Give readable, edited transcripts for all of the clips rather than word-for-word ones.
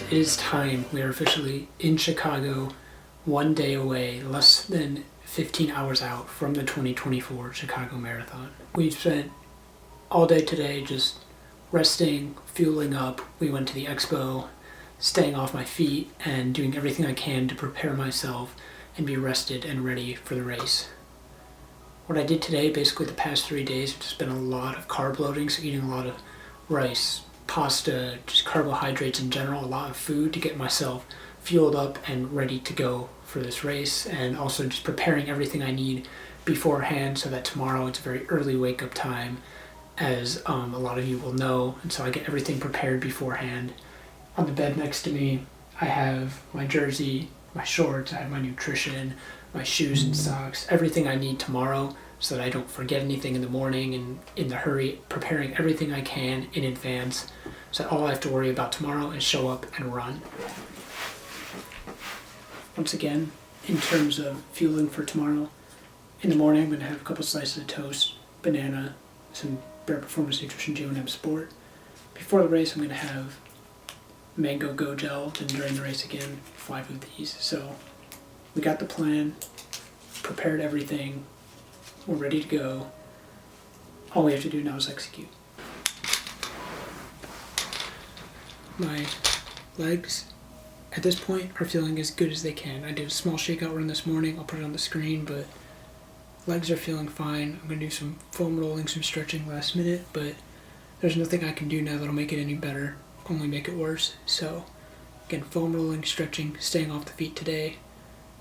it is time. We are officially in Chicago, 1 day away, less than 15 hours out from the 2024 Chicago Marathon. We've spent all day today just resting, fueling up. We went to the expo, staying off my feet, and doing everything I can to prepare myself and be rested and ready for the race. What I did today, basically the past 3 days, have just been a lot of carb loading, so eating a lot of rice, pasta, just carbohydrates in general, a lot of food to get myself fueled up and ready to go for this race, and also just preparing everything I need beforehand so that tomorrow it's a very early wake up time, as a lot of you will know, and so I get everything prepared beforehand. On the bed next to me, I have my jersey, my shorts, I have my nutrition, my shoes and socks, everything I need tomorrow so that I don't forget anything in the morning, and in the hurry, preparing everything I can in advance so that all I have to worry about tomorrow is show up and run. Once again, in terms of fueling for tomorrow, in the morning I'm going to have a couple slices of toast, banana, some Bare Performance Nutrition G1M Sport. Before the race I'm going to have mango go gel, and during the race again, 5 of these. So we got the plan, prepared everything, we're ready to go. All we have to do now is execute. My legs at this point are feeling as good as they can. I did a small shakeout run this morning, I'll put it on the screen, but legs are feeling fine. I'm going to do some foam rolling, some stretching last minute, but there's nothing I can do now that'll make it any better, only make it worse. So again, foam rolling, stretching, staying off the feet today.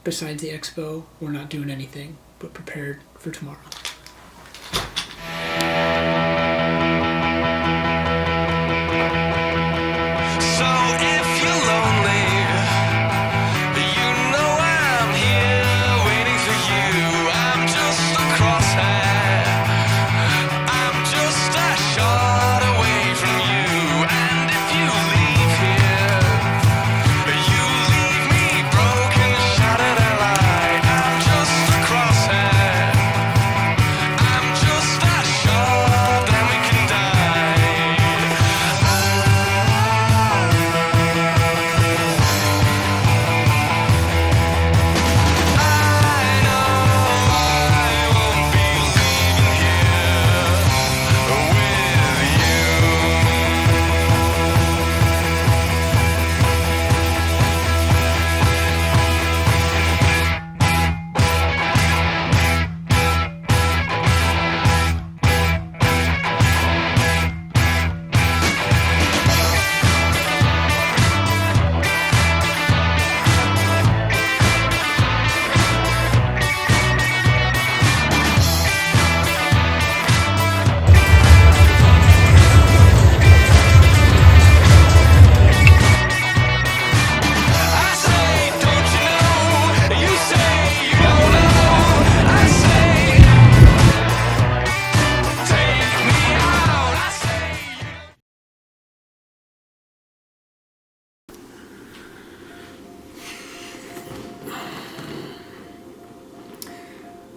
Besides the expo, we're not doing anything but prepared for tomorrow.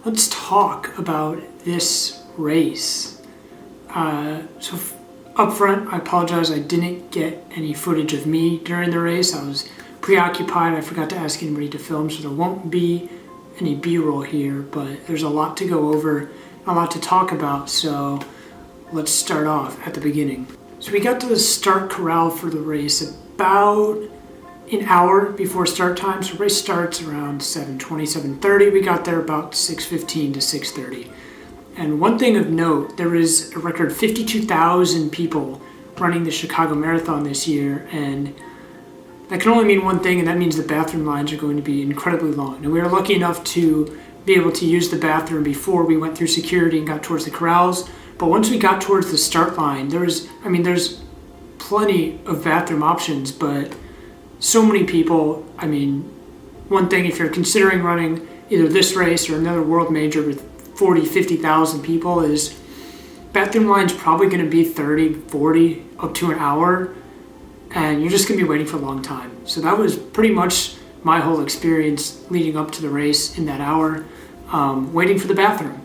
Let's talk about this race. So up front, I apologize, I didn't get any footage of me during the race. I was preoccupied, I forgot to ask anybody to film, so there won't be any B-roll here, but there's a lot to go over, a lot to talk about, so let's start off at the beginning. So we got to the start corral for the race about an hour before start time. So race starts around 7:20, 7:30. We got there about 6:15 to 6:30. And one thing of note, there was a record 52,000 people running the Chicago Marathon this year, and that can only mean one thing, and that means the bathroom lines are going to be incredibly long. And we were lucky enough to be able to use the bathroom before we went through security and got towards the corrals. But once we got towards the start line, there's plenty of bathroom options, but so many people. One thing, if you're considering running either this race or another world major with 40, 50,000 people, is bathroom line's probably going to be 30, 40, up to an hour, and you're just going to be waiting for a long time. So that was pretty much my whole experience leading up to the race in that hour, waiting for the bathroom,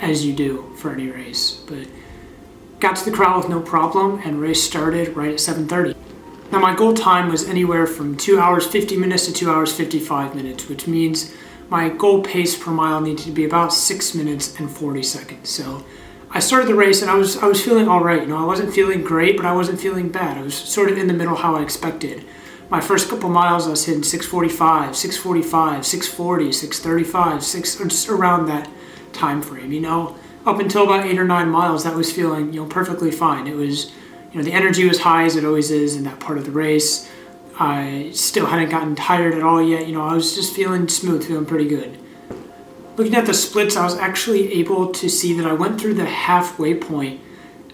as you do for any race. But got to the corral with no problem, and race started right at 7:30. Now my goal time was anywhere from 2 hours 50 minutes to 2 hours 55 minutes, which means my goal pace per mile needed to be about 6 minutes and 40 seconds. So I started the race and I was feeling all right. I wasn't feeling great, but I wasn't feeling bad. I was sort of in the middle how I expected. My first couple miles I was hitting 6:45, 6:45, 6:40, 6:35, just around that time frame. Up until about 8 or 9 miles, that was feeling perfectly fine. It was, the energy was high as it always is in that part of the race. I still hadn't gotten tired at all yet. I was just feeling smooth, feeling pretty good. Looking at the splits, I was actually able to see that I went through the halfway point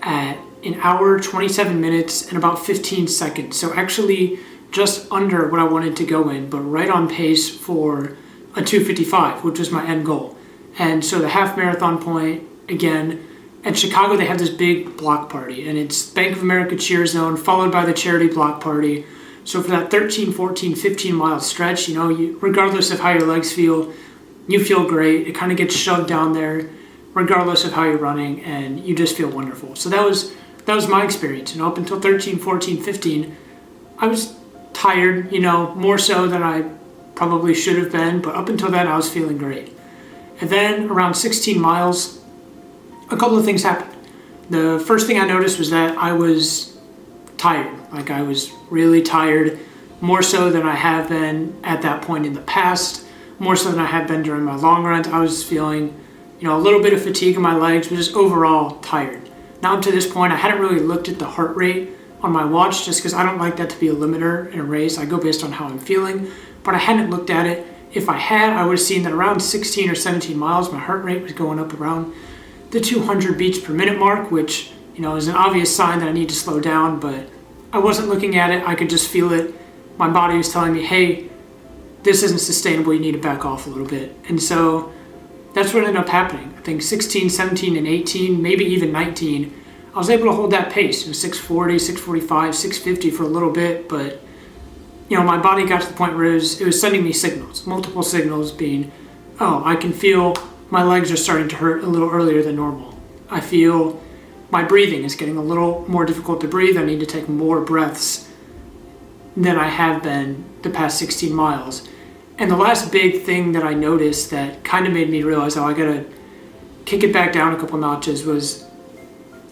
at 1 hour, 27 minutes, and about 15 seconds. So actually just under what I wanted to go in, but right on pace for a 2:55, which was my end goal. And so the half marathon point, again, at Chicago, they have this big block party, and it's Bank of America Cheer Zone, followed by the charity block party. So for that 13, 14, 15-mile stretch, regardless of how your legs feel, you feel great. It kind of gets shoved down there, regardless of how you're running, and you just feel wonderful. So that was my experience. Up until 13, 14, 15, I was tired, more so than I probably should have been, but up until then, I was feeling great. And then around 16 miles, a couple of things happened. The first thing I noticed was that I was tired. Like I was really tired, more so than I have been at that point in the past, more so than I have been during my long runs. I was feeling, a little bit of fatigue in my legs, but just overall tired. Now up to this point, I hadn't really looked at the heart rate on my watch just because I don't like that to be a limiter in a race. I go based on how I'm feeling, but I hadn't looked at it. If I had, I would have seen that around 16 or 17 miles, my heart rate was going up around the 200 beats per minute mark, which, is an obvious sign that I need to slow down, but I wasn't looking at it. I could just feel it. My body was telling me, hey, this isn't sustainable. You need to back off a little bit. And so that's what ended up happening. I think 16, 17, and 18, maybe even 19, I was able to hold that pace, 640, 645, 650 for a little bit, but my body got to the point where it was sending me signals, multiple signals being, oh, I can feel my legs are starting to hurt a little earlier than normal. I feel my breathing is getting a little more difficult to breathe. I need to take more breaths than I have been the past 16 miles. And the last big thing that I noticed that kind of made me realize, I gotta kick it back down a couple notches was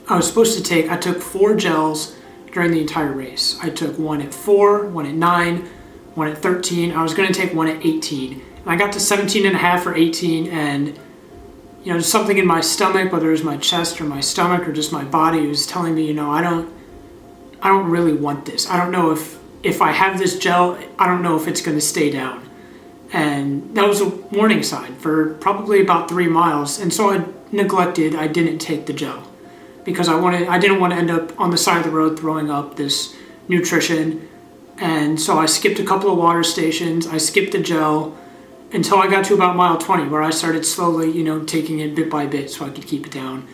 I took 4 gels during the entire race. I took one at 4, one at 9, one at 13. I was going to take one at 18. And I got to 17 and a half or 18, and just something in my stomach, whether it was my chest or my stomach or just my body, was telling me, I don't really want this. I don't know if I have this gel, I don't know if it's going to stay down. And that was a warning sign for probably about 3 miles. And so I didn't take the gel because I didn't want to end up on the side of the road throwing up this nutrition. And so I skipped a couple of water stations. I skipped the gel until I got to about mile 20, where I started slowly, taking it bit by bit so I could keep it down.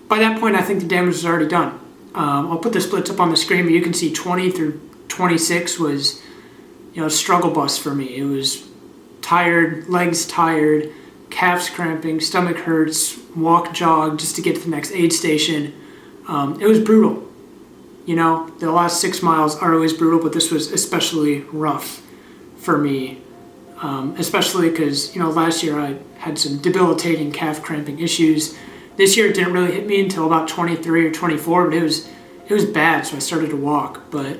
By that point, I think the damage was already done. I'll put the splits up on the screen, but you can see 20 through 26 was, a struggle bus for me. It was tired, legs tired, calves cramping, stomach hurts, walk, jog, just to get to the next aid station. It was brutal. The last 6 miles are always brutal, but this was especially rough for me. Especially because, last year I had some debilitating calf cramping issues. This year it didn't really hit me until about 23 or 24, but it was bad, so I started to walk. But,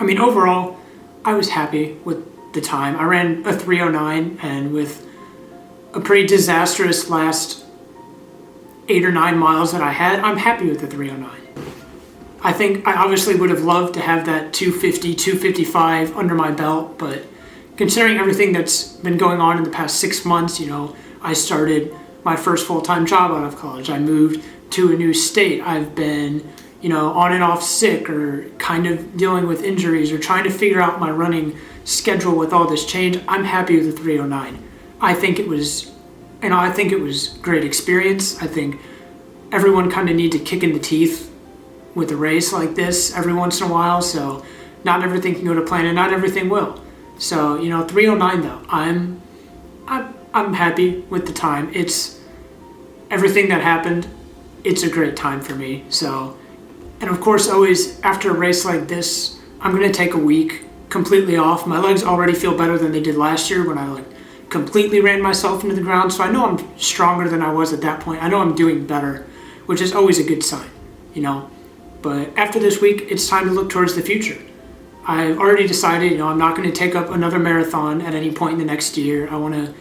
overall, I was happy with the time. I ran a 3:09, and with a pretty disastrous last 8 or 9 miles that I had, I'm happy with the 3:09. I think I obviously would have loved to have that 250, 255 under my belt, but considering everything that's been going on in the past 6 months, I started my first full-time job out of college. I moved to a new state. I've been, on and off sick or kind of dealing with injuries or trying to figure out my running schedule with all this change. I'm happy with the 3:09. I think it was great experience. I think everyone kind of needs a kick in the teeth with a race like this every once in a while. So not everything can go to plan and not everything will. So, 3:09 though, I'm happy with the time. It's everything that happened. It's a great time for me. So, and of course, always after a race like this, I'm going to take a week completely off. My legs already feel better than they did last year when I like completely ran myself into the ground. So I know I'm stronger than I was at that point. I know I'm doing better, which is always a good sign, you know. But after this week, it's time to look towards the future. I've already decided, you know, I'm not going to take up another marathon at any point in the next year. I want to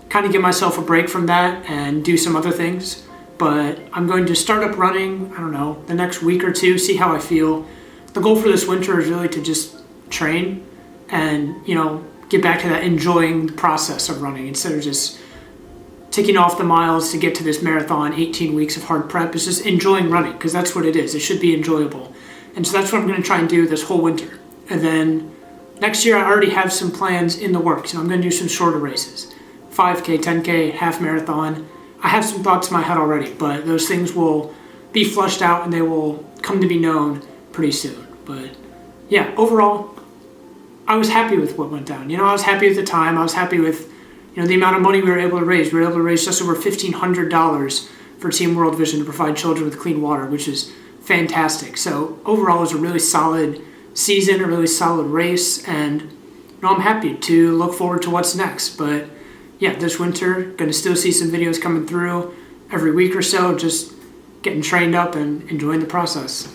kind of give myself a break from that and do some other things. But I'm going to start up running, I don't know, the next week or two, see how I feel. The goal for this winter is really to just train and, you know, get back to that enjoying the process of running instead of just ticking off the miles to get to this marathon, 18 weeks of hard prep. It's just enjoying running, because that's what it is. It should be enjoyable. And so that's what I'm going to try and do this whole winter. And then next year I already have some plans in the works, and I'm going to do some shorter races. 5K, 10K, half marathon. I have some thoughts in my head already, but those things will be flushed out and they will come to be known pretty soon. But yeah, overall, I was happy with what went down. You know, I was happy with the time. I was happy with, you know, the amount of money we were able to raise. We were able to raise just over $1,500 for Team World Vision to provide children with clean water, which is fantastic. So overall, it was a really solid season, a really solid race, and you know, I'm happy to look forward to what's next. But yeah, this winter, going to still see some videos coming through every week or so, just getting trained up and enjoying the process.